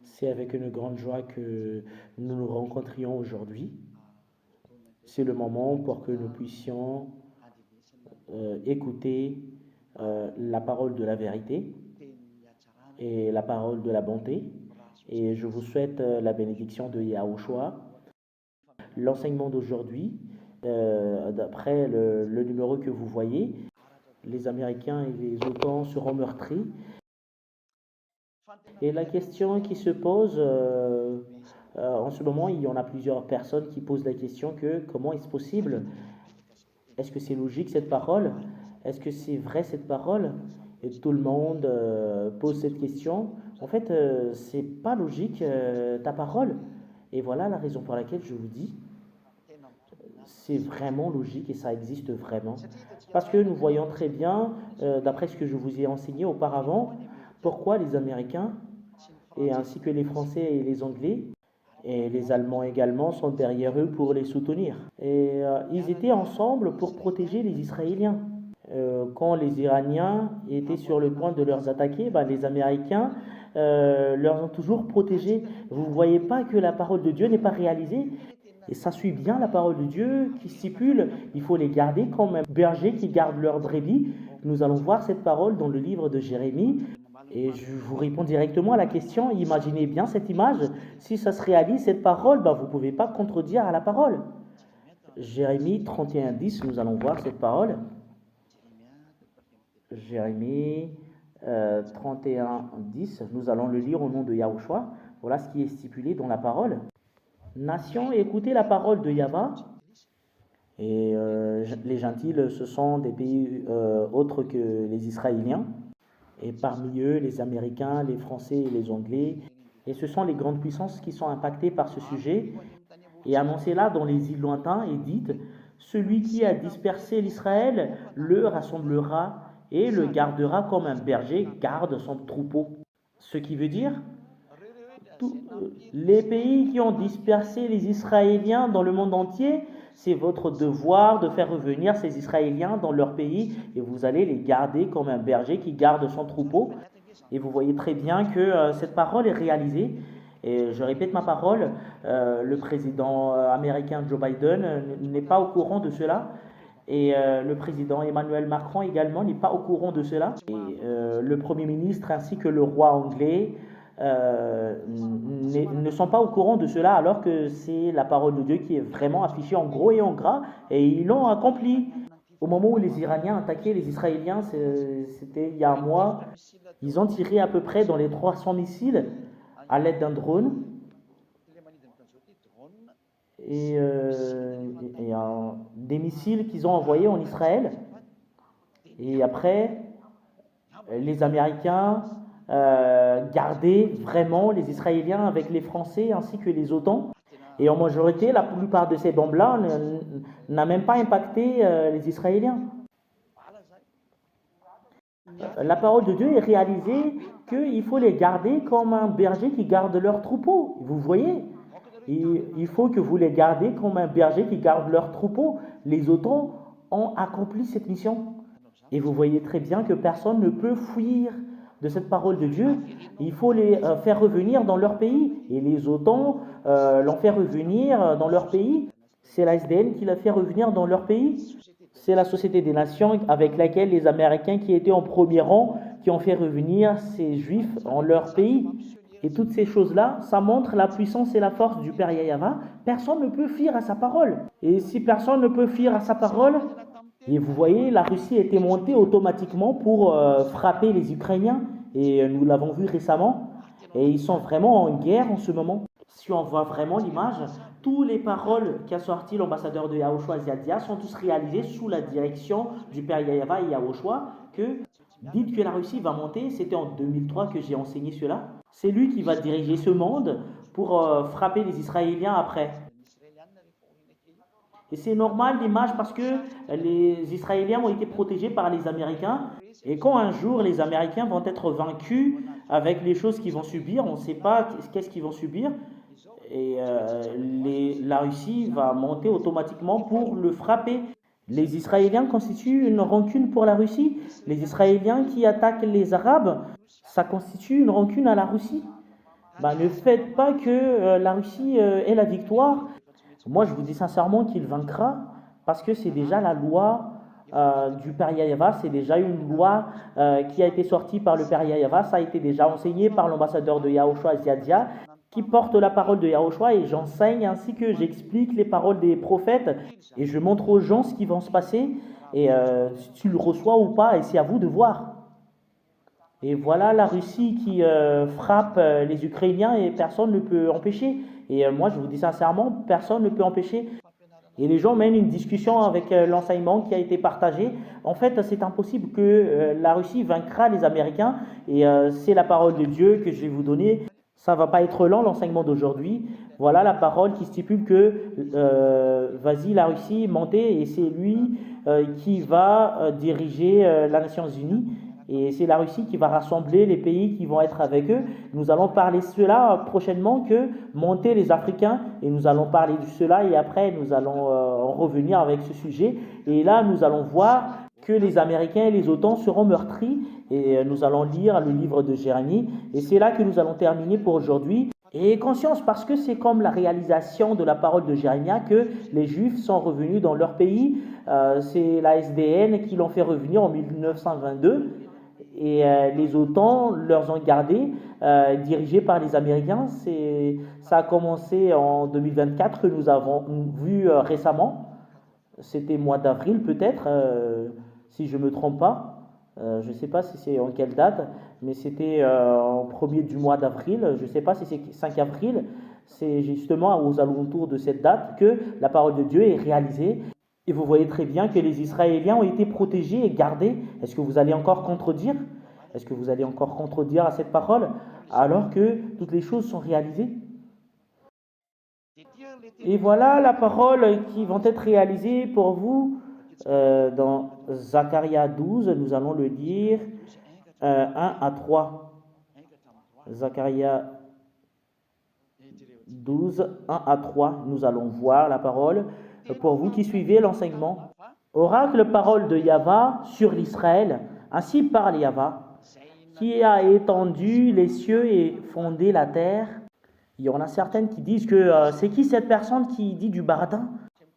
C'est avec une grande joie que nous nous rencontrions aujourd'hui. C'est le moment pour que nous puissions écouter la parole de la vérité et la parole de la bonté. Et je vous souhaite la bénédiction de Yahushua. L'enseignement d'aujourd'hui, d'après le numéro que vous voyez, les Américains et les OTAN seront meurtris. Et la question qui se pose en ce moment, il y en a plusieurs personnes qui posent la question que comment est-ce possible? Est-ce que c'est logique cette parole? Est-ce que c'est vrai cette parole? Et tout le monde pose cette question. En fait, c'est pas logique ta parole. Et voilà la raison pour laquelle je vous dis, c'est vraiment logique et ça existe vraiment. Parce que nous voyons très bien, d'après ce que je vous ai enseigné auparavant, pourquoi les Américains, et ainsi que les Français et les Anglais, et les Allemands également, sont derrière eux pour les soutenir. Et ils étaient ensemble pour protéger les Israéliens. Quand les Iraniens étaient sur le point de leur attaquer, ben, les Américains leur ont toujours protégés. Vous ne voyez pas que la parole de Dieu n'est pas réalisée? Et ça suit bien la parole de Dieu qui stipule, il faut les garder comme un berger qui garde leurs brebis. Nous allons voir cette parole dans le livre de Jérémie. Et je vous réponds directement à la question, imaginez bien cette image. Si ça se réalise, cette parole, ben, vous ne pouvez pas contredire à la parole. Jérémie 31:10, nous allons voir cette parole. Jérémie 31:10, nous allons le lire au nom de Yahushua. Voilà ce qui est stipulé dans la parole. Nation, écoutez la parole de Yahva. Et les gentils, ce sont des pays autres que les Israéliens. Et parmi eux, les Américains, les Français et les Anglais. Et ce sont les grandes puissances qui sont impactées par ce sujet. Et annoncez-la dans les îles lointains et dites, celui qui a dispersé l'Israël le rassemblera et le gardera comme un berger garde son troupeau. Ce qui veut dire, les pays qui ont dispersé les Israéliens dans le monde entier, c'est votre devoir de faire revenir ces Israéliens dans leur pays et vous allez les garder comme un berger qui garde son troupeau. Et vous voyez très bien que cette parole est réalisée. Et je répète ma parole, le président américain Joe Biden n'est pas au courant de cela. Et le président Emmanuel Macron également n'est pas au courant de cela. Et le Premier ministre ainsi que le roi anglais ne sont pas au courant de cela alors que c'est la parole de Dieu qui est vraiment affichée en gros et en gras et ils l'ont accompli. Au moment où les Iraniens attaquaient les Israéliens, c'était il y a un mois, ils ont tiré à peu près dans les 300 missiles à l'aide d'un drone et, des missiles qu'ils ont envoyés en Israël. Et après, les Américains gardaient vraiment les Israéliens avec les Français ainsi que les OTAN. Et en majorité, la plupart de ces bombes-là n'a même pas impacté les Israéliens. La parole de Dieu est réalisée qu'il faut les garder comme un berger qui garde leur troupeau. Vous voyez? Il faut que vous les gardez comme un berger qui garde leur troupeau. Les OTAN ont accompli cette mission. Et vous voyez très bien que personne ne peut fuir de cette parole de Dieu. Il faut les faire revenir dans leur pays. Et les OTAN l'ont fait revenir dans leur pays. C'est la SDN qui l'a fait revenir dans leur pays. C'est la Société des Nations avec laquelle les Américains qui étaient en premier rang, qui ont fait revenir ces Juifs en leur pays. Et toutes ces choses-là, ça montre la puissance et la force du Père Yahva. Personne ne peut fuir à sa parole. Et si personne ne peut fuir à sa parole, et vous voyez, la Russie était montée automatiquement pour frapper les Ukrainiens. Et nous l'avons vu récemment. Et ils sont vraiment en guerre en ce moment. Si on voit vraiment l'image, toutes les paroles qu'a sorti l'ambassadeur de Yahushua Ziadia sont tous réalisées sous la direction du Père Yahva et Yahushua que dites que la Russie va monter, c'était en 2003 que j'ai enseigné cela. C'est lui qui va diriger ce monde pour frapper les Israéliens après. Et c'est normal l'image parce que les Israéliens ont été protégés par les Américains. Et quand un jour les Américains vont être vaincus avec les choses qu'ils vont subir, on ne sait pas qu'est-ce qu'ils vont subir. Et la Russie va monter automatiquement pour le frapper. Les Israéliens constituent une rancune pour la Russie. Les Israéliens qui attaquent les Arabes, ça constitue une rancune à la Russie. Bah, ne faites pas que la Russie ait la victoire. Moi, je vous dis sincèrement qu'il vaincra parce que c'est déjà la loi du Père Yahya, c'est déjà une loi qui a été sortie par le Père Yahya, ça a été déjà enseigné par l'ambassadeur de Yahushua Ziadia qui porte la parole de Yahushua et j'enseigne ainsi que j'explique les paroles des prophètes et je montre aux gens ce qui va se passer et si tu le reçois ou pas et c'est à vous de voir. Et voilà la Russie qui frappe les Ukrainiens et personne ne peut empêcher. Et moi, je vous dis sincèrement, personne ne peut empêcher. Et les gens mènent une discussion avec l'enseignement qui a été partagé. En fait, c'est impossible que la Russie vaincra les Américains. Et c'est la parole de Dieu que je vais vous donner. Ça va pas être lent, l'enseignement d'aujourd'hui. Voilà la parole qui stipule que vas-y, la Russie, montez, et c'est lui qui va diriger les Nations Unies. Et c'est la Russie qui va rassembler les pays qui vont être avec eux. Nous allons parler de cela prochainement que monter les Africains et nous allons parler de cela et après nous allons revenir avec ce sujet. Et là, nous allons voir que les Américains et les OTAN seront meurtris et nous allons lire le livre de Jérémie. Et c'est là que nous allons terminer pour aujourd'hui. Et conscience, parce que c'est comme la réalisation de la parole de Jérémie que les Juifs sont revenus dans leur pays. C'est la SDN qui l'ont fait revenir en 1922 et les OTAN leur ont gardé, dirigés par les Américains. Ça a commencé en 2024 que nous avons vu récemment. C'était mois d'avril peut-être, si je ne me trompe pas. Je ne sais pas si c'est en quelle date, mais c'était en premier du mois d'avril. Je ne sais pas si c'est 5 avril. C'est justement aux alentours de cette date que la parole de Dieu est réalisée. Et vous voyez très bien que les Israéliens ont été protégés et gardés. Est-ce que vous allez encore contredire? Est-ce que vous allez encore contredire à cette parole alors que toutes les choses sont réalisées? Et voilà la parole qui vont être réalisées pour vous dans Zacharia 12. Nous allons le lire 1 à 3. Zacharia 12, 1 à 3. Nous allons voir la parole pour vous qui suivez l'enseignement. Oracle, parole de Yahva sur l'Israël. Ainsi parle Yahva, qui a étendu les cieux et fondé la terre. Il y en a certaines qui disent que c'est qui cette personne qui dit du baratin?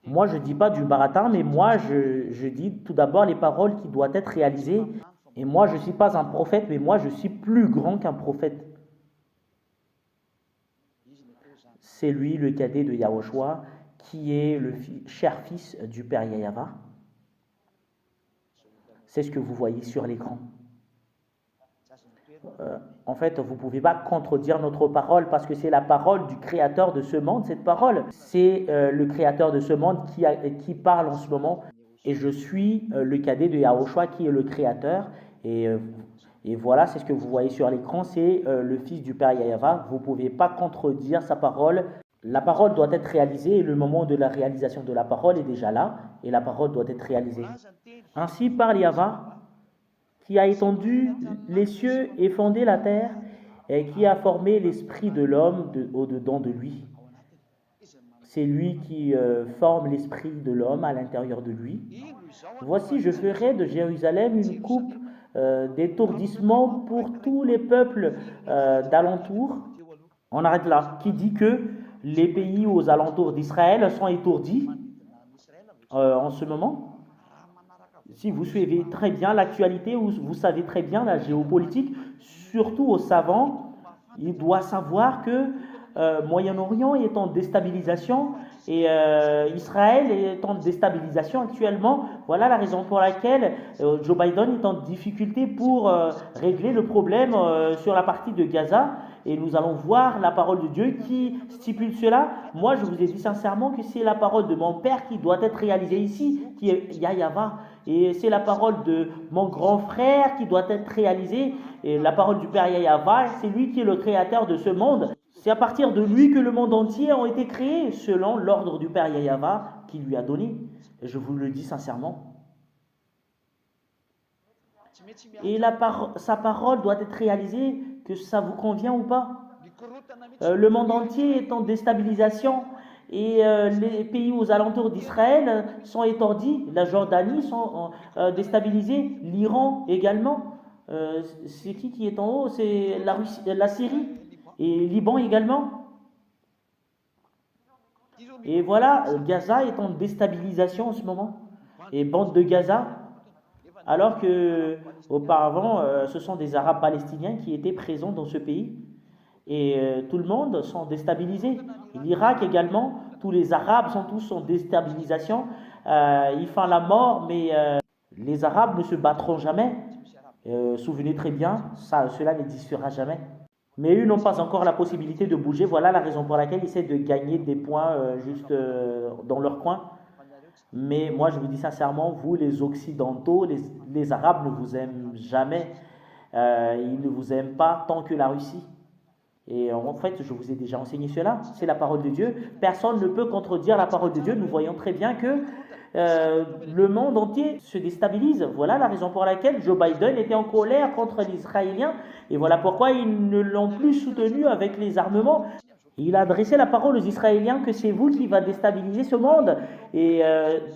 Moi, je ne dis pas du baratin, mais moi, je dis tout d'abord les paroles qui doivent être réalisées. Et moi, je ne suis pas un prophète, mais moi, je suis plus grand qu'un prophète. C'est lui, le cadet de Yahushua, qui est le cher fils du Père Yahva. C'est ce que vous voyez sur l'écran. En fait, vous ne pouvez pas contredire notre parole parce que c'est la parole du Créateur de ce monde, cette parole. C'est le Créateur de ce monde qui parle en ce moment. Et je suis le cadet de Yahushua qui est le Créateur. Et voilà, c'est ce que vous voyez sur l'écran, c'est le fils du Père Yahva. Vous ne pouvez pas contredire sa parole. La parole doit être réalisée et le moment de la réalisation de la parole est déjà là. Et la parole doit être réalisée. Ainsi parle Yahva, qui a étendu les cieux et fondé la terre, et qui a formé l'esprit de l'homme au-dedans de lui. C'est lui qui forme l'esprit de l'homme à l'intérieur de lui. Voici, je ferai de Jérusalem une coupe d'étourdissement pour tous les peuples d'alentour. On arrête là. Qui dit que les pays aux alentours d'Israël sont étourdis en ce moment? Si vous suivez très bien l'actualité, vous savez très bien la géopolitique, surtout aux savants, il doit savoir que Moyen-Orient est en déstabilisation et Israël est en déstabilisation actuellement. Voilà la raison pour laquelle Joe Biden est en difficulté pour régler le problème sur la partie de Gaza. Et nous allons voir la parole de Dieu qui stipule cela. Moi, je vous ai dit sincèrement que c'est la parole de mon Père qui doit être réalisée ici, qui est Yahva. Et c'est la parole de mon grand frère qui doit être réalisée. Et la parole du Père Yahva, c'est lui qui est le créateur de ce monde. C'est à partir de lui que le monde entier a été créé, selon l'ordre du Père Yahva qui lui a donné. Et je vous le dis sincèrement. Et sa parole doit être réalisée, que ça vous convient ou pas. Le monde entier est en déstabilisation et les pays aux alentours d'Israël sont étourdis. La Jordanie sont déstabilisés, l'Iran également. C'est qui est en haut? C'est la Syrie. et Liban également. Et voilà, Gaza est en déstabilisation en ce moment. Et bande de Gaza, alors que auparavant, ce sont des Arabes palestiniens qui étaient présents dans ce pays. Et tout le monde sont déstabilisés. L'Irak également, tous les Arabes sont tous en déstabilisation. Ils font la mort, mais les Arabes ne se battront jamais. Souvenez très bien, cela n'existera jamais. Mais eux n'ont pas encore la possibilité de bouger. Voilà la raison pour laquelle ils essaient de gagner des points juste dans leur coin. Mais moi, je vous dis sincèrement, vous, les Occidentaux, les Arabes ne vous aiment jamais. Ils ne vous aiment pas tant que la Russie. Et en fait, je vous ai déjà enseigné cela. C'est la parole de Dieu. Personne ne peut contredire la parole de Dieu. Nous voyons très bien que le monde entier se déstabilise. Voilà la raison pour laquelle Joe Biden était en colère contre les Israéliens. Et voilà pourquoi ils ne l'ont plus soutenu avec les armements. Il a adressé la parole aux Israéliens que c'est vous qui va déstabiliser ce monde. Et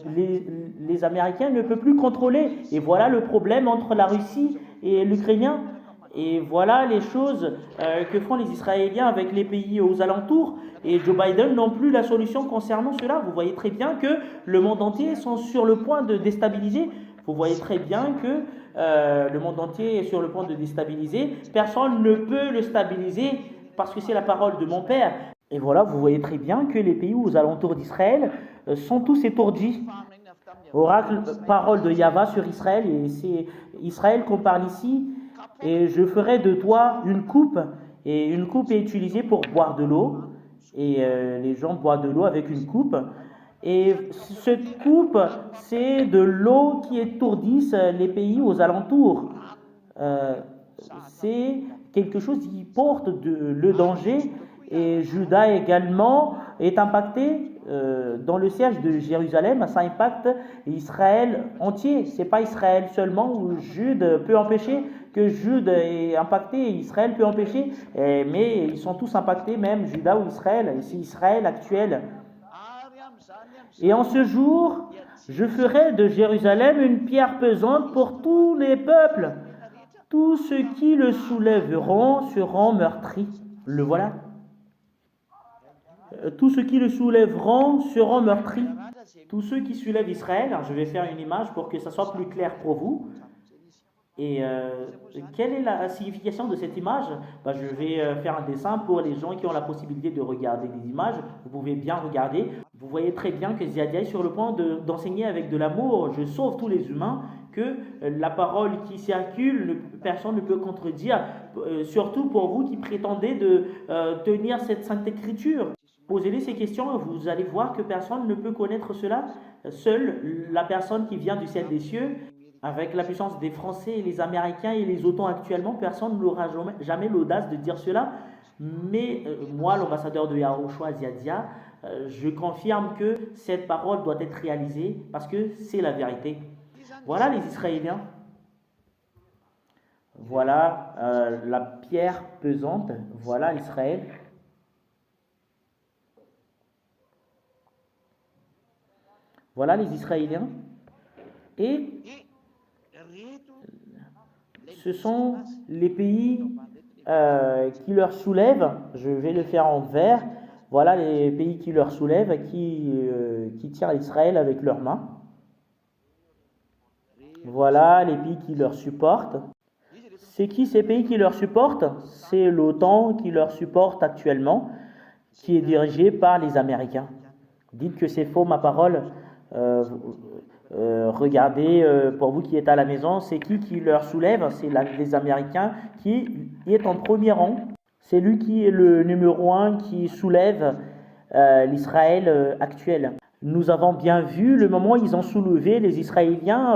les Américains ne peuvent plus contrôler. Et voilà le problème entre la Russie et l'Ukrainien. Et voilà les choses que font les Israéliens avec les pays aux alentours. Et Joe Biden n'a plus la solution concernant cela. Vous voyez très bien que le monde entier est sur le point de déstabiliser. Vous voyez très bien que le monde entier est sur le point de déstabiliser. Personne ne peut le stabiliser parce que c'est la parole de mon Père. Et voilà, vous voyez très bien que les pays aux alentours d'Israël sont tous étourdis. Oracle, parole de Yahva sur Israël. Et c'est Israël qu'on parle ici. Et je ferai de toi une coupe. Et une coupe est utilisée pour boire de l'eau. Et les gens boivent de l'eau avec une coupe. Et cette coupe, c'est de l'eau qui étourdisse les pays aux alentours. C'est quelque chose qui porte le danger. Et Juda également est impacté dans le siège de Jérusalem. Ça impacte Israël entier. C'est pas Israël seulement où Jude peut empêcher que Jude est impacté et Israël peut empêcher. Mais ils sont tous impactés, même Juda ou Israël. Et c'est Israël actuel. Et en ce jour, je ferai de Jérusalem une pierre pesante pour tous les peuples. Tous ceux qui le soulèveront seront meurtris. Le voilà. Tous ceux qui le soulèveront seront meurtris. Tous ceux qui soulèvent Israël, je vais faire une image pour que ça soit plus clair pour vous. Et quelle est la signification de cette image? Je vais faire un dessin pour les gens qui ont la possibilité de regarder des images. Vous pouvez bien regarder. Vous voyez très bien que Ziadia est sur le point d'enseigner avec de l'amour. Je sauve tous les humains, que la parole qui circule, personne ne peut contredire. Surtout pour vous qui prétendez de tenir cette sainte écriture. Posez-les ces questions et vous allez voir que personne ne peut connaître cela. Seule la personne qui vient du ciel des cieux, avec la puissance des Français et les Américains et les OTAN actuellement, personne n'aura jamais l'audace de dire cela. Mais moi, l'ambassadeur de Yahushua Ziadia, je confirme que cette parole doit être réalisée parce que c'est la vérité. Voilà les Israéliens. Voilà la pierre pesante. Voilà Israël. Voilà les Israéliens. Et ce sont les pays qui leur soulèvent. Je vais le faire en vert. Voilà les pays qui leur soulèvent, qui tirent Israël avec leurs mains. Voilà les pays qui leur supportent. C'est qui ces pays qui leur supportent? C'est l'OTAN qui leur supporte actuellement, qui est dirigé par les Américains. Dites que c'est faux, ma parole. Regardez, pour vous qui êtes à la maison, c'est qui leur soulève? C'est les Américains qui est en premier rang. C'est lui qui est le numéro 1 qui soulève l'Israël actuel. Nous avons bien vu le moment où ils ont soulevé les Israéliens,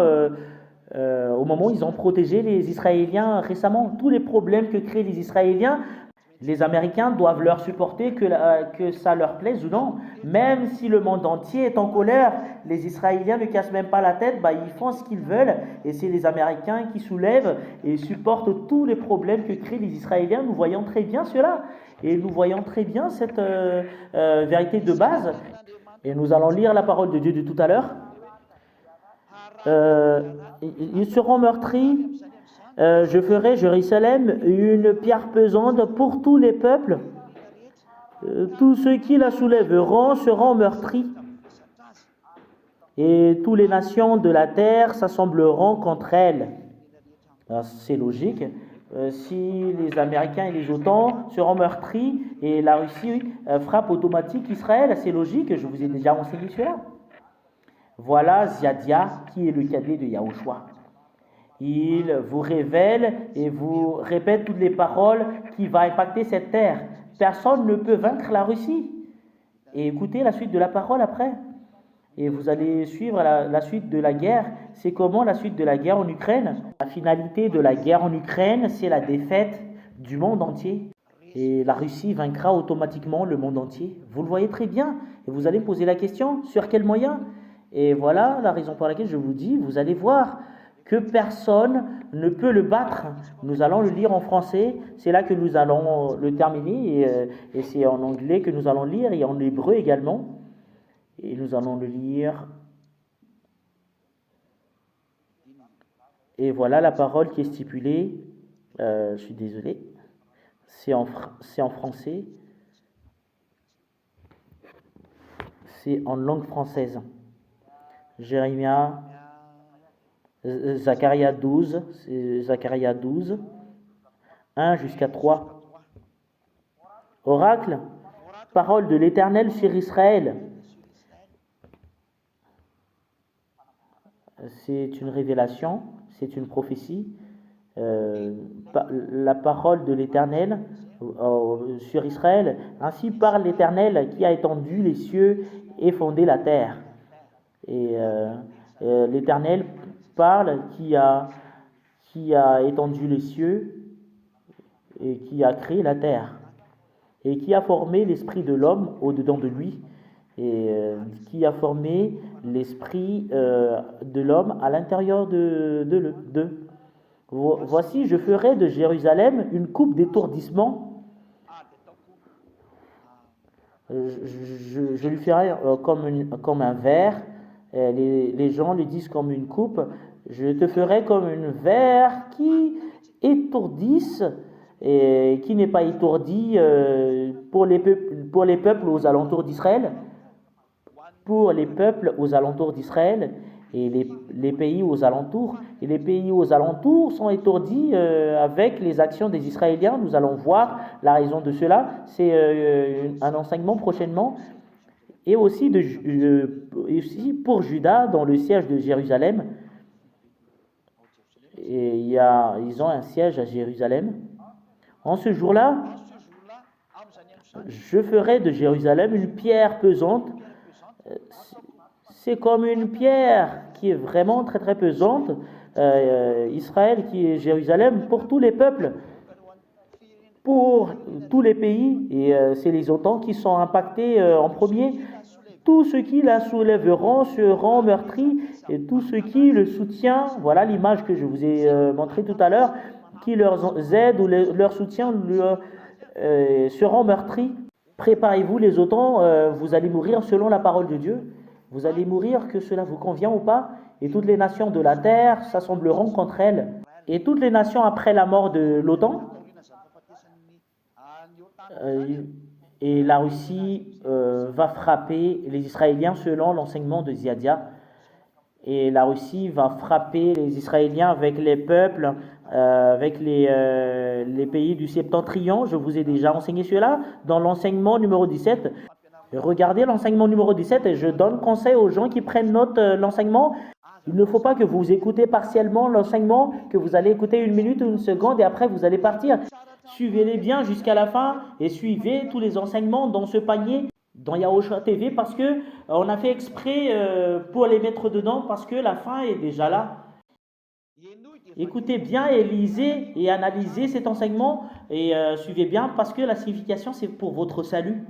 au moment où ils ont protégé les Israéliens récemment. Tous les problèmes que créent les Israéliens, les Américains doivent leur supporter que ça leur plaise ou non. Même si le monde entier est en colère, les Israéliens ne cassent même pas la tête, ils font ce qu'ils veulent. Et c'est les Américains qui soulèvent et supportent tous les problèmes que créent les Israéliens. Nous voyons très bien cela. Et nous voyons très bien cette vérité de base. Et nous allons lire la parole de Dieu de tout à l'heure. Ils seront meurtris. Je ferai Jérusalem une pierre pesante pour tous les peuples. Tous ceux qui la soulèveront seront meurtris. Et toutes les nations de la terre s'assembleront contre elle. C'est logique. Si les Américains et les OTAN seront meurtris et la Russie frappe automatique Israël, c'est logique, je vous ai déjà enseigné cela. Voilà Ziadia qui est le cadet de Yahushua. Il vous révèle et vous répète toutes les paroles qui vont impacter cette terre. Personne ne peut vaincre la Russie. Et écoutez la suite de la parole après. Et vous allez suivre la suite de la guerre. C'est comment la suite de la guerre en Ukraine? La finalité de la guerre en Ukraine, c'est la défaite du monde entier. Et la Russie vaincra automatiquement le monde entier. Vous le voyez très bien. Et vous allez me poser la question, sur quel moyen? Et voilà la raison pour laquelle je vous dis, vous allez voir que personne ne peut le battre. Nous allons le lire en français. C'est là que nous allons le terminer. Et c'est en anglais que nous allons lire et en hébreu également. Et nous allons le lire. Et voilà la parole qui est stipulée. Je suis désolé. C'est en français. C'est en langue française. Jérémia, Zacharia 12, c'est Zacharia 12, 1 jusqu'à 3. Oracle, parole de l'Éternel sur Israël. C'est une révélation, c'est une prophétie. La parole de l'Éternel sur Israël. Ainsi parle l'Éternel qui a étendu les cieux et fondé la terre. Et l'Éternel parle qui a étendu les cieux et qui a créé la terre et qui a formé l'esprit de l'homme au-dedans de lui et qui a formé l'esprit de l'homme à l'intérieur d'eux. Voici, je ferai de Jérusalem une coupe d'étourdissement. Je lui ferai comme un verre. Les gens le disent comme une coupe. Je te ferai comme un verre qui étourdisse et qui n'est pas étourdi pour les peuples aux alentours d'Israël. Pour les peuples aux alentours d'Israël et les pays aux alentours. Et les pays aux alentours sont étourdis avec les actions des Israéliens. Nous allons voir la raison de cela. C'est un enseignement prochainement. Et aussi pour Juda, dans le siège de Jérusalem. Et ils ont un siège à Jérusalem. En ce jour-là, je ferai de Jérusalem une pierre pesante. C'est comme une pierre qui est vraiment très très pesante. Israël qui est Jérusalem pour tous les peuples, pour tous les pays. Et c'est les OTAN qui sont impactés en premier. Tous ceux qui la soulèveront seront meurtris et tous ceux qui le soutiennent, voilà l'image que je vous ai montrée tout à l'heure, qui leur aident ou leur soutien seront meurtris. Préparez-vous les OTAN, vous allez mourir selon la parole de Dieu. Vous allez mourir, que cela vous convient ou pas, et toutes les nations de la terre s'assembleront contre elle. Et toutes les nations après la mort de l'OTAN, et la Russie va frapper les Israéliens selon l'enseignement de Ziadia. Et la Russie va frapper les Israéliens avec les peuples, avec les pays du septentrion. Je vous ai déjà enseigné cela dans l'enseignement numéro 17. Regardez l'enseignement numéro 17 et je donne conseil aux gens qui prennent note l'enseignement. Il ne faut pas que vous écoutez partiellement l'enseignement, que vous allez écouter 1 minute ou 1 seconde et après vous allez partir. Suivez-les bien jusqu'à la fin et suivez tous les enseignements dans ce panier, dans Yahushua TV, parce que on a fait exprès pour les mettre dedans, parce que la fin est déjà là. Écoutez bien et lisez et analysez cet enseignement et suivez bien, parce que la signification c'est pour votre salut.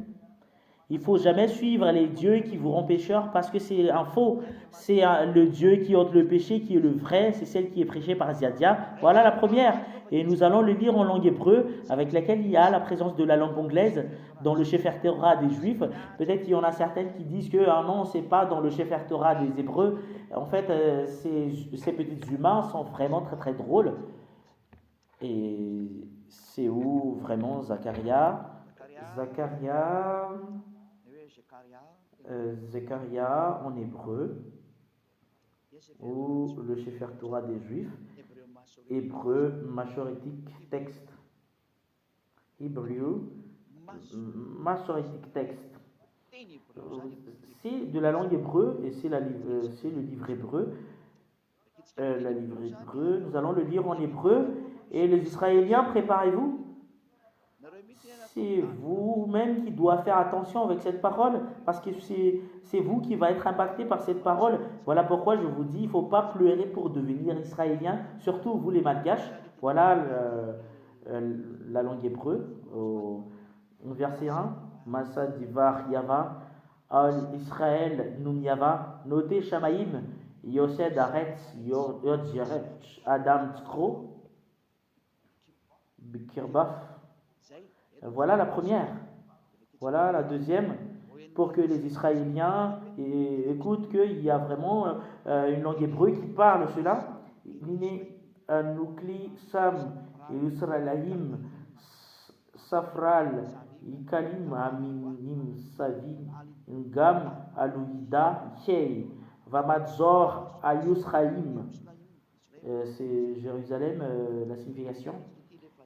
Il ne faut jamais suivre les dieux qui vous rendent pécheurs parce que c'est un faux. C'est le Dieu qui ôte le péché qui est le vrai. C'est celle qui est prêchée par Ziadia. Voilà la première. Et nous allons le lire en langue hébreu avec laquelle il y a la présence de la langue anglaise dans le Sefer Torah des Juifs. Peut-être qu'il y en a certaines qui disent que non, c'est pas dans le Sefer Torah des Hébreux. En fait, ces petits humains sont vraiment très très drôles. Et c'est où vraiment Zacharia, Zechariah en hébreu, ou le Sefer Torah des Juifs, hébreu Masoretic Text, Hebrew Masoretic Text. C'est de la langue hébreu et c'est le livre hébreu. La livre hébreu, nous allons le lire en hébreu. Et les Israéliens, préparez-vous. C'est vous-même qui doit faire attention avec cette parole, parce que c'est vous qui va être impacté par cette parole. Voilà pourquoi je vous dis, il ne faut pas pleurer pour devenir israélien, surtout vous les malgaches. Voilà la langue hébreu. Au verset 1, Masa Divar Yava, Al Israël Num Yava, Noté Shamaim, Yosed Aretz, Yod Jerech, Adam Tkro, Bikirbaf. Voilà la première. Voilà la deuxième, pour que les Israéliens écoutent qu'il y a vraiment une langue hébreu qui parle cela. Nine Nukli Sam Israélim Safral Ikalim Aminim Savi Ngam Alouida Chei Vamadzor Ayusraïm. C'est Jérusalem, la signification.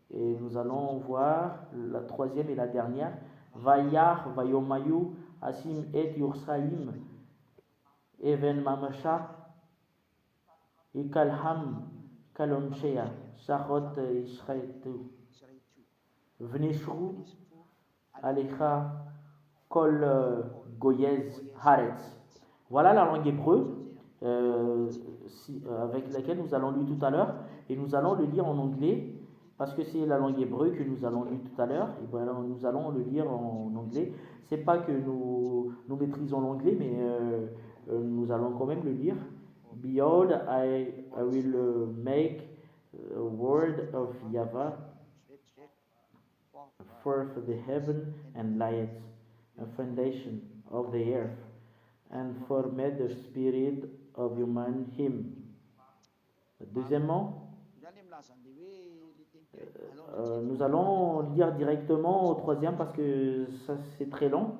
Et nous allons voir la troisième et la dernière. Vayar, Vayomayu, Asim et Yursaim, Even Mamasha, Ikalham, Kalonchea, Sarot Israetu, Vneshru, Alecha, Kol Goyez Haaretz. Voilà la langue hébreu avec laquelle nous allons lire tout à l'heure. Et nous allons le lire en anglais. Parce que c'est la langue hébreu que nous allons lire tout à l'heure, et voilà, nous allons le lire en anglais. C'est pas que nous maîtrisons l'anglais, mais nous allons quand même le lire. Behold, I will make a word of Yahweh for the heaven and light, a foundation of the earth, and formed the spirit of human him. Deuxièmement, nous allons lire directement au troisième parce que ça c'est très long.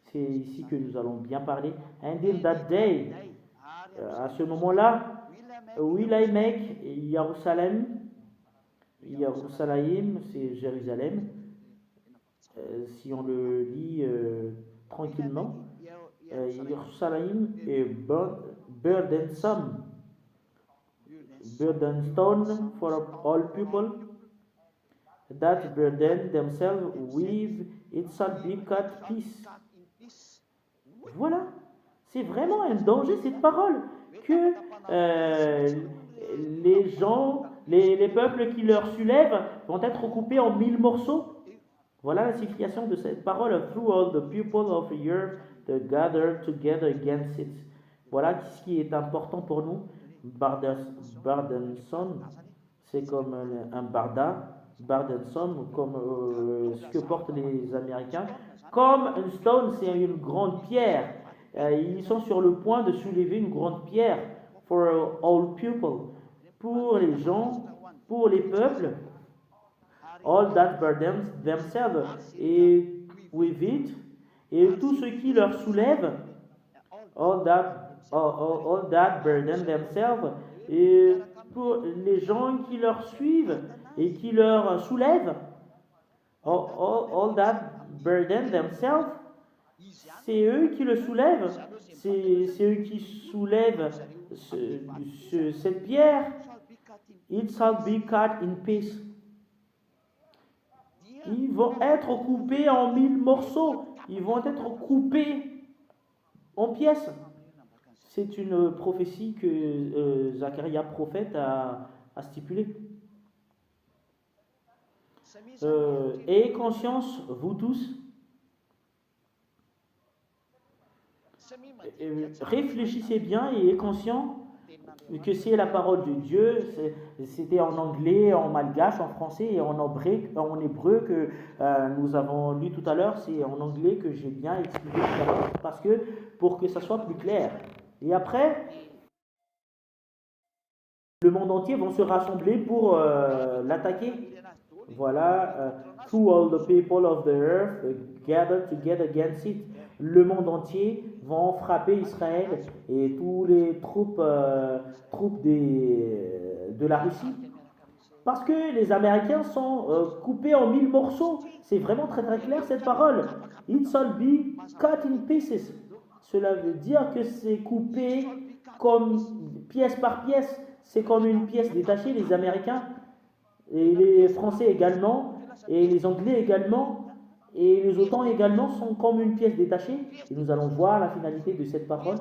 C'est ici que nous allons bien parler. And in that day, à ce moment-là, will I make Jérusalem, Jérusalem, c'est Jérusalem. Si on le lit tranquillement, Jérusalem est burdensome, burdensome for all people. That burden themselves with it shall be cut peace. Voilà, c'est vraiment un danger cette parole que les gens, les peuples qui leur soulèvent vont être coupés en 1000 morceaux. Voilà la signification de cette parole. Through all the people of the earth that gather together against it. Voilà ce qui est important pour nous. Burdensome, c'est comme un barda. Burdensome, comme ce que portent les Américains. Comme un stone, c'est une grande pierre. Ils sont sur le point de soulever une grande pierre. For all people. Pour les gens, pour les peuples. All that burdens themselves. Et with it. Et tout ce qui leur soulève. All that burden themselves. Et pour les gens qui leur suivent et qui leur soulèvent, all that burden themselves, c'est eux qui le soulèvent, c'est eux qui soulèvent cette pierre. It shall be cut in pieces. Ils vont être coupés en 1000 morceaux, ils vont être coupés en pièces. C'est une prophétie que Zacharia prophète a stipulée. Ayez conscience, vous tous, réfléchissez bien et ayez conscience que c'est la parole de Dieu. C'était en anglais, en malgache, en français et en hébreu que nous avons lu tout à l'heure. C'est en anglais que j'ai bien expliqué tout à l'heure parce que pour que ça soit plus clair. Et après, Le monde entier vont se rassembler pour l'attaquer. Voilà, through all the people of the earth gather together against it. Le monde entier vont frapper Israël et tous les troupes de la Russie. Parce que les Américains sont coupés en 1000 morceaux. C'est vraiment très très clair cette parole. It shall be cut in pieces. Cela veut dire que c'est coupé comme pièce par pièce. C'est comme une pièce détachée. Les Américains et les Français également, et les Anglais également, et les OTAN également sont comme une pièce détachée. Et nous allons voir la finalité de cette parole.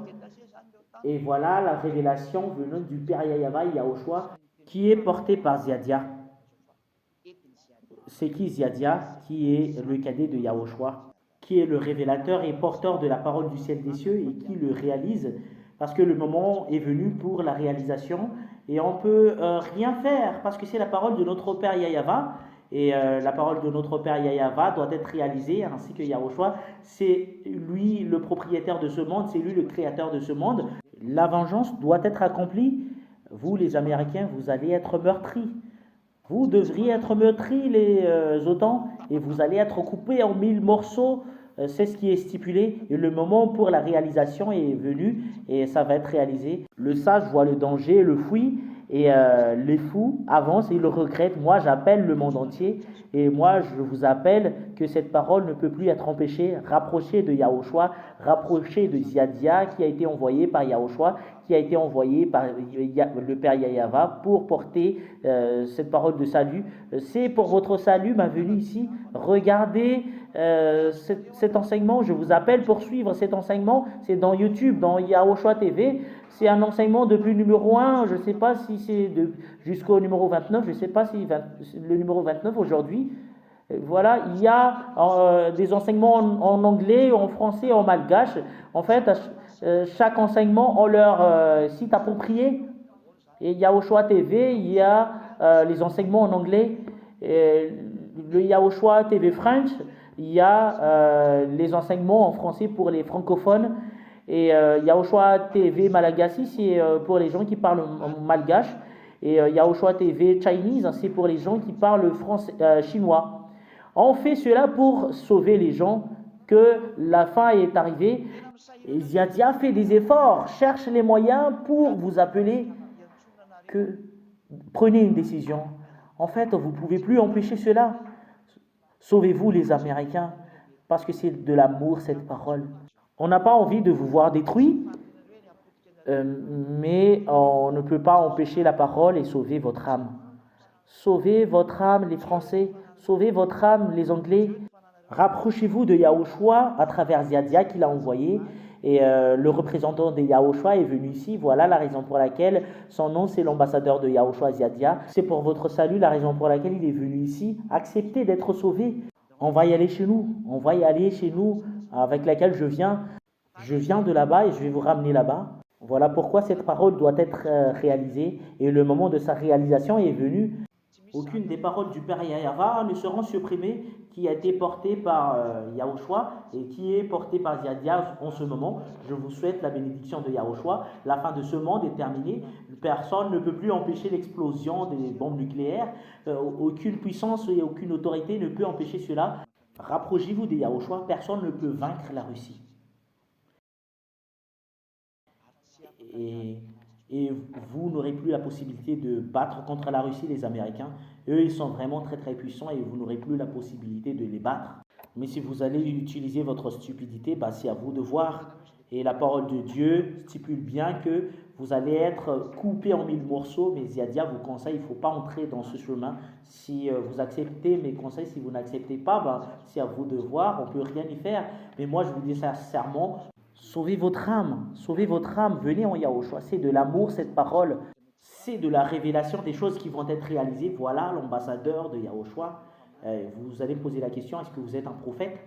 Et voilà la révélation venant du Père Yahweh Yahushua, qui est portée par Ziadia. C'est qui Ziadia? Qui est le cadet de Yahushua, qui est le révélateur et porteur de la parole du ciel des cieux et qui le réalise, parce que le moment est venu pour la réalisation et on ne peut rien faire parce que c'est la parole de notre Père Yahweh. Et la parole de notre Père Yahweh doit être réalisée, ainsi que Yahushua, c'est lui le propriétaire de ce monde, c'est lui le créateur de ce monde. La vengeance doit être accomplie. Vous, les Américains, vous allez être meurtris. Vous devriez être meurtris, les OTAN, et vous allez être coupés en 1000 morceaux. C'est ce qui est stipulé. Et le moment pour la réalisation est venu, et ça va être réalisé. Le sage voit le danger, le fuit, et les fous avancent et le regrettent. Moi, j'appelle le monde entier, et moi, je vous appelle que cette parole ne peut plus être empêchée. Rapprochez de Yahushua, rapprochez de Ziadia, qui a été envoyé par Yahushua, qui a été envoyé par le Père Yahweh pour porter cette parole de salut. C'est pour votre salut ma venue ici. Regardez cet enseignement. Je vous appelle pour suivre cet enseignement. C'est dans YouTube, dans Yahushua TV. C'est un enseignement depuis le numéro 1. Je ne sais pas si c'est jusqu'au numéro 29. Je ne sais pas si le numéro 29 aujourd'hui. Voilà, il y a des enseignements en anglais, en français, en malgache. En fait, chaque enseignement a leur site approprié. Et Yahushua TV, il y a les enseignements en anglais. Et le Yahushua TV French, il y a les enseignements en français pour les francophones. Et Yahushua TV Malagasy, c'est pour les gens qui parlent en malgache. Et Yahushua TV Chinese, c'est pour les gens qui parlent chinois. On fait cela pour sauver les gens, que la fin est arrivée. Et Ziadia fait des efforts, cherche les moyens pour vous appeler que prenez une décision. En fait, vous ne pouvez plus empêcher cela. Sauvez-vous les Américains, parce que c'est de l'amour cette parole. On n'a pas envie de vous voir détruits, mais on ne peut pas empêcher la parole et sauver votre âme. Sauvez votre âme les Français, sauvez votre âme les Anglais. Rapprochez-vous de Yahushua à travers Ziadia qu'il a envoyé. Et le représentant de Yahushua est venu ici. Voilà la raison pour laquelle son nom c'est l'ambassadeur de Yahushua Ziadia. C'est pour votre salut la raison pour laquelle il est venu ici. Acceptez d'être sauvé. On va y aller chez nous. On va y aller chez nous avec laquelle je viens. Je viens de là-bas et je vais vous ramener là-bas. Voilà pourquoi cette parole doit être réalisée. Et le moment de sa réalisation est venu. Aucune des paroles du Père Yahweh ne seront supprimées, qui a été portée par Yahushua et qui est portée par Ziadia en ce moment. Je vous souhaite la bénédiction de Yahushua. La fin de ce monde est terminée. Personne ne peut plus empêcher l'explosion des bombes nucléaires. Aucune puissance et aucune autorité ne peut empêcher cela. Rapprochez-vous de Yahushua. Personne ne peut vaincre la Russie. Et vous n'aurez plus la possibilité de battre contre la Russie, les Américains. Eux, ils sont vraiment très très puissants et vous n'aurez plus la possibilité de les battre. Mais si vous allez utiliser votre stupidité, c'est à vous de voir. Et la parole de Dieu stipule bien que vous allez être coupé en 1000 morceaux. Mais Ziadia vous conseille, il ne faut pas entrer dans ce chemin. Si vous acceptez mes conseils, si vous n'acceptez pas, c'est à vous de voir, on ne peut rien y faire. Mais moi, je vous dis sincèrement, sauvez votre âme, venez en Yahushua. C'est de l'amour, cette parole. C'est de la révélation des choses qui vont être réalisées. Voilà l'ambassadeur de Yahushua. Vous allez poser la question, est-ce que vous êtes un prophète?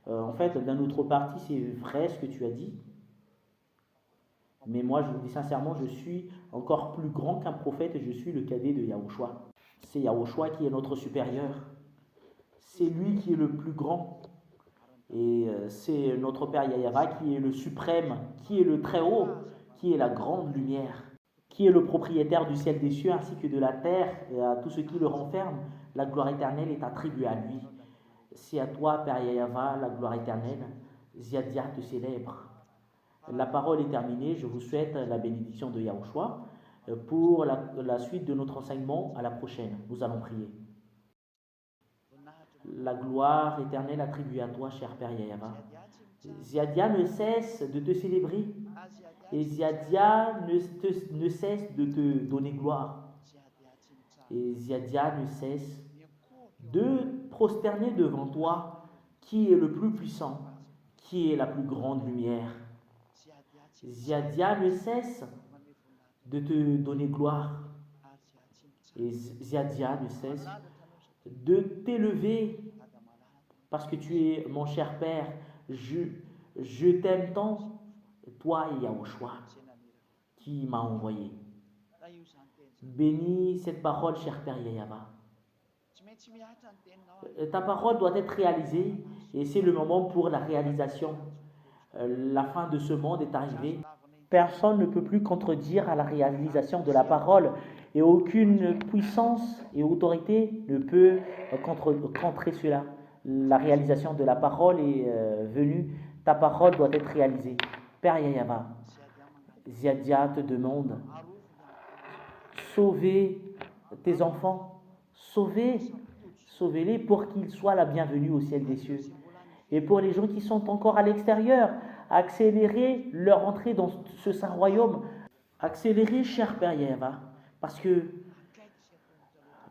En fait, d'un autre parti, c'est vrai ce que tu as dit. Mais moi, je vous dis sincèrement, je suis encore plus grand qu'un prophète et je suis le cadet de Yahushua. C'est Yahushua qui est notre supérieur. C'est lui qui est le plus grand. Et c'est notre Père Yahweh qui est le suprême, qui est le très haut, qui est la grande lumière, qui est le propriétaire du ciel des cieux ainsi que de la terre et à tout ce qui le renferme. La gloire éternelle est attribuée à lui. C'est à toi, Père Yahava, la gloire éternelle. Ziadia te célèbre. La parole est terminée. Je vous souhaite la bénédiction de Yahushua. Pour la suite de notre enseignement, à la prochaine. Nous allons prier. La gloire éternelle attribuée à toi, cher Père Yahava. Ziadia ne cesse de te célébrer. Et Ziadia ne cesse de te donner gloire. Et Ziadia ne cesse de prosterner devant toi, qui est le plus puissant, qui est la plus grande lumière. Ziadia ne cesse de te donner gloire. Et Ziadia ne cesse de t'élever, parce que tu es mon cher Père. Je t'aime tant, toi et Yahushua, qui m'a envoyé. Bénis cette parole, cher Père Yahava. Ta parole doit être réalisée et c'est le moment pour la réalisation. La fin de ce monde est arrivée. Personne ne peut plus contredire à la réalisation de la parole et aucune puissance et autorité ne peut contrer cela. La réalisation de la parole est venue. Ta parole doit être réalisée. Père Yahava, Ziadia te demande, sauvez tes enfants, sauvez-les pour qu'ils soient la bienvenue au ciel des cieux. Et pour les gens qui sont encore à l'extérieur, accélérez leur entrée dans ce saint royaume. Accélérez, cher Père Yahava, parce que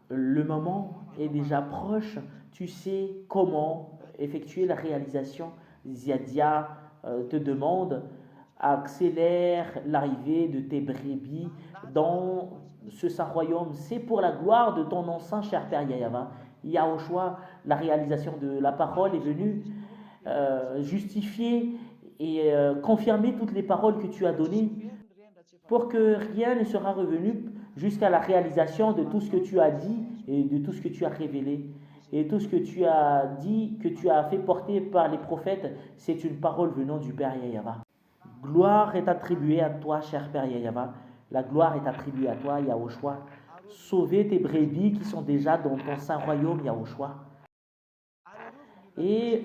le moment est déjà proche. Tu sais comment effectuer la réalisation. Ziadia te demande, accélère l'arrivée de tes brebis dans ce saint royaume. C'est pour la gloire de ton nom saint, cher Père Yahava. Yahushua, la réalisation de la parole est venue justifier et confirmer toutes les paroles que tu as données pour que rien ne sera revenu jusqu'à la réalisation de tout ce que tu as dit et de tout ce que tu as révélé. Et tout ce que tu as dit, que tu as fait porter par les prophètes, c'est une parole venant du Père Yahava. Gloire est attribuée à toi, cher Père Yahava. La gloire est attribuée à toi, Yahushua. Sauvez tes brebis qui sont déjà dans ton saint royaume, Yahushua. Et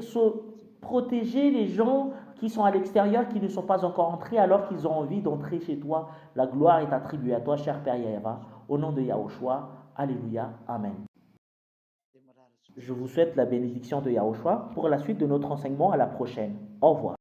protéger les gens qui sont à l'extérieur, qui ne sont pas encore entrés, alors qu'ils ont envie d'entrer chez toi. La gloire est attribuée à toi, cher Père Yahava. Au nom de Yahushua, Alléluia, Amen. Je vous souhaite la bénédiction de Yahushua pour la suite de notre enseignement. À la prochaine. Au revoir.